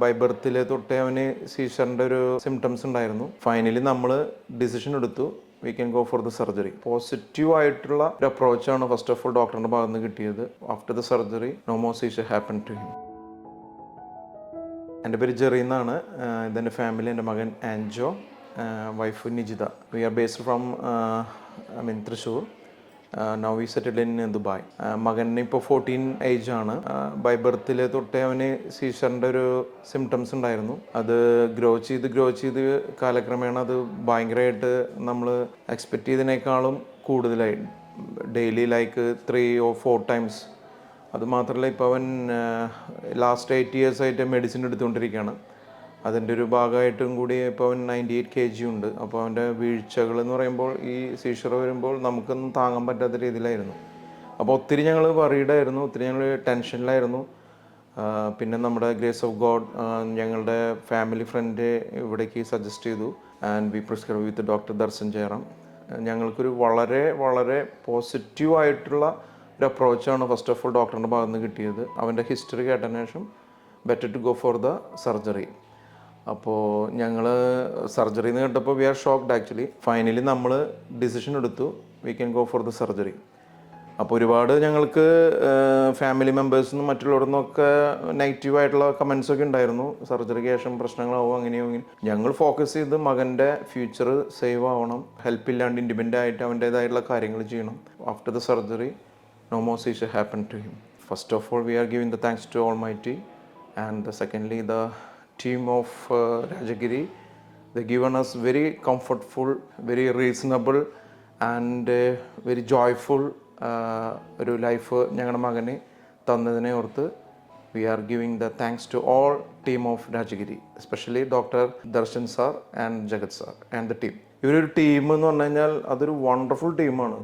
By ബർത്തിലെ തൊട്ടേ അവന് സീഷറിൻ്റെ ഒരു സിംറ്റംസ് ഉണ്ടായിരുന്നു. ഫൈനലി നമ്മൾ ഡിസിഷൻ എടുത്തു, we can go for the surgery. Positive ആയിട്ടുള്ള ഒരു അപ്രോച്ചാണ് ഫസ്റ്റ് ഓഫ് ഓൾ ഡോക്ടറിൻ്റെ ഭാഗത്ത് നിന്ന് കിട്ടിയത്. After the surgery no more seizure happen to him. എൻ്റെ പേര് ജെറി എന്നാണ്. ഇതെൻ്റെ ഫാമിലി, എൻ്റെ മകൻ Anjo, wife Nijitha. We are based from Thrissur. Now we settled in Dubai. മകന് ഇപ്പോൾ 14 ഏജ് ആണ്. ബൈ ബർത്തിലെ തൊട്ടേ അവന് സീഷറിൻ്റെ ഒരു സിംറ്റംസ് ഉണ്ടായിരുന്നു. അത് ഗ്രോ ചെയ്ത് കാലക്രമേണ അത് ഭയങ്കരമായിട്ട് നമ്മൾ എക്സ്പെക്റ്റ് ചെയ്തതിനേക്കാളും കൂടുതലായി, ഡെയിലി ലൈക്ക് 3 or 4 ടൈംസ്. അതുമാത്രമല്ല, ഇപ്പോൾ അവൻ ലാസ്റ്റ് 8 years ആയിട്ട് മെഡിസിൻ എടുത്തുകൊണ്ടിരിക്കുകയാണ്. അതിൻ്റെ ഒരു ഭാഗമായിട്ടും കൂടി ഇപ്പോൾ അവൻ 98 kg ഉണ്ട്. അപ്പോൾ അവൻ്റെ വീഴ്ചകൾ എന്ന് പറയുമ്പോൾ, ഈ സീഷർ വരുമ്പോൾ നമുക്കൊന്നും താങ്ങാൻ പറ്റാത്ത രീതിയിലായിരുന്നു. അപ്പോൾ ഒത്തിരി ഞങ്ങൾ വറീഡായിരുന്നു, ഒത്തിരി ഞങ്ങൾ ടെൻഷനിലായിരുന്നു. പിന്നെ നമ്മുടെ ഗ്രേസ് ഓഫ് ഗോഡ് ഞങ്ങളുടെ ഫാമിലി ഫ്രണ്ട് ഇവിടേക്ക് സജസ്റ്റ് ചെയ്തു. And we prescribe with doctor Darshan Jayaram. ഞങ്ങൾക്കൊരു വളരെ വളരെ പോസിറ്റീവായിട്ടുള്ള ഒരു അപ്രോച്ചാണ് ഫസ്റ്റ് ഓഫ് ഓൾ ഡോക്ടറിൻ്റെ ഭാഗത്ത് നിന്ന് കിട്ടിയത്. അവൻ്റെ ഹിസ്റ്ററി കേട്ടതിന് ശേഷം better to go for the surgery. അപ്പോൾ ഞങ്ങൾ സർജറി എന്ന് കേട്ടപ്പോൾ we are shocked actually. Finally നമ്മൾ ഡിസിഷൻ എടുത്തു, we can go for the surgery. അപ്പോൾ ഒരുപാട് ഞങ്ങൾക്ക് ഫാമിലി മെമ്പേഴ്സിൽ നിന്നും മറ്റുള്ളവരിൽ നിന്നൊക്കെ നെഗറ്റീവായിട്ടുള്ള കമൻസൊക്കെ ഉണ്ടായിരുന്നു. സർജറിക്ക് ശേഷം പ്രശ്നങ്ങളാവും, അങ്ങനെയോ ഇങ്ങനെ. ഞങ്ങൾ ഫോക്കസ് ചെയ്ത് മകൻ്റെ ഫ്യൂച്ചർ സേവ് ആവണം, ഹെൽപ്പ് ഇല്ലാണ്ട് ഇൻഡിപെൻഡൻ്റ് ആയിട്ട് അവൻ്റേതായിട്ടുള്ള കാര്യങ്ങൾ ചെയ്യണം. After the surgery no more seizure happened to him. First of all, we are giving the thanks to Almighty, and secondly the team of Rajagiri. They given us very comfortable, very reasonable and very joyful ഒരു life ഞങ്ങളുടെ മകന് തന്നതിനെ ഓർത്ത് we are giving the thanks to all team of Rajagiri, especially Dr. Darshan sir and Jagat sir and the team. ഇവരൊരു team എന്ന് പറഞ്ഞു കഴിഞ്ഞാൽ അതൊരു wonderful ടീമാണ്.